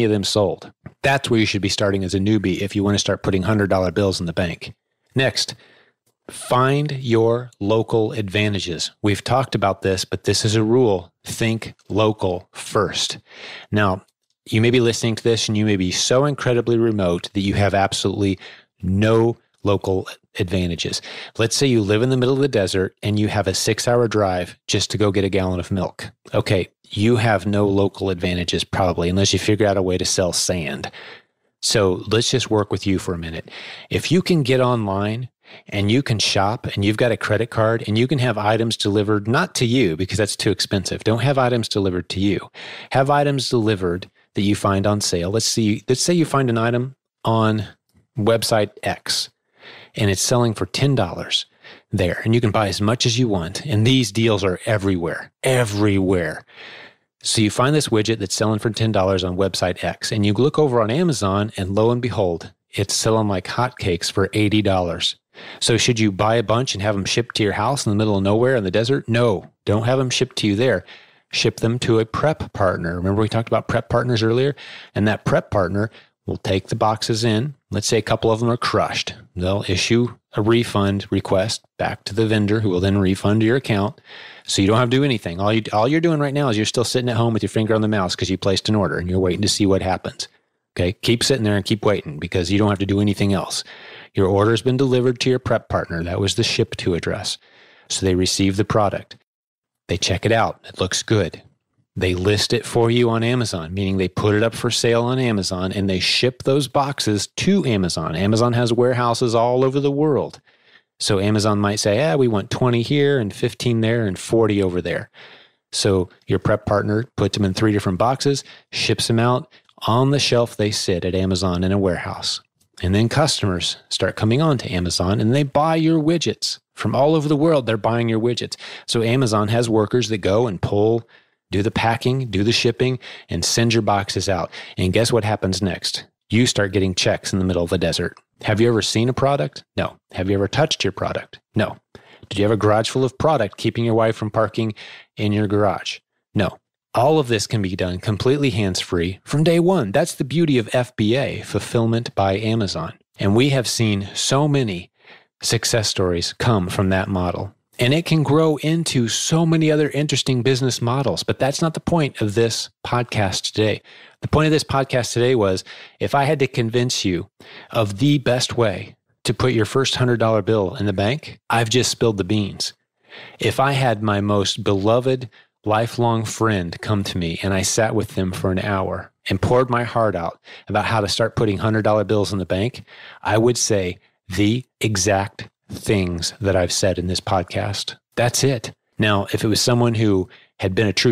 of them sold. That's where you should be starting as a newbie if you want to start putting $100 bills in the bank. Next, find your local advantages. We've talked about this, but this is a rule. Think local first. Now, you may be listening to this and you may be so incredibly remote that you have absolutely no local advantages. Let's say you live in the middle of the desert and you have a 6-hour drive just to go get a gallon of milk. Okay, you have no local advantages probably, unless you figure out a way to sell sand. So let's just work with you for a minute. If you can get online and you can shop and you've got a credit card and you can have items delivered, not to you because that's too expensive. Don't have items delivered to you. Have items delivered that you find on sale. Let's say you find an item on website X and it's selling for $10 there, and you can buy as much as you want. And these deals are everywhere. So you find this widget that's selling for $10 on website X, and you look over on Amazon, and lo and behold, it's selling like hotcakes for $80. So should you buy a bunch and have them shipped to your house in the middle of nowhere in the desert? No, don't have them shipped to you there. Ship them to a prep partner. Remember we talked about prep partners earlier? And that prep partner will take the boxes in. Let's say a couple of them are crushed. They'll issue a refund request back to the vendor who will then refund your account. So you don't have to do anything. All you're doing right now is you're still sitting at home with your finger on the mouse because you placed an order and you're waiting to see what happens. Okay, keep sitting there and keep waiting because you don't have to do anything else. Your order has been delivered to your prep partner. That was the ship to address. So they receive the product. They check it out. It looks good. They list it for you on Amazon, meaning they put it up for sale on Amazon and they ship those boxes to Amazon. Amazon has warehouses all over the world. So Amazon might say, we want 20 here and 15 there and 40 over there. So your prep partner puts them in 3 different boxes, ships them out. On the shelf, they sit at Amazon in a warehouse. And then customers start coming on to Amazon and they buy your widgets. From all over the world, they're buying your widgets. So Amazon has workers that go and do the packing, do the shipping, and send your boxes out. And guess what happens next? You start getting checks in the middle of the desert. Have you ever seen a product? No. Have you ever touched your product? No. Did you have a garage full of product keeping your wife from parking in your garage? No. All of this can be done completely hands-free from day one. That's the beauty of FBA, Fulfillment by Amazon. And we have seen so many success stories come from that model. And it can grow into so many other interesting business models. But that's not the point of this podcast today. The point of this podcast today was, if I had to convince you of the best way to put your first $100 bill in the bank, I've just spilled the beans. If I had my most beloved lifelong friend come to me and I sat with them for an hour and poured my heart out about how to start putting $100 bills in the bank, I would say the exact things that I've said in this podcast. That's it. Now, if it was someone who had been a true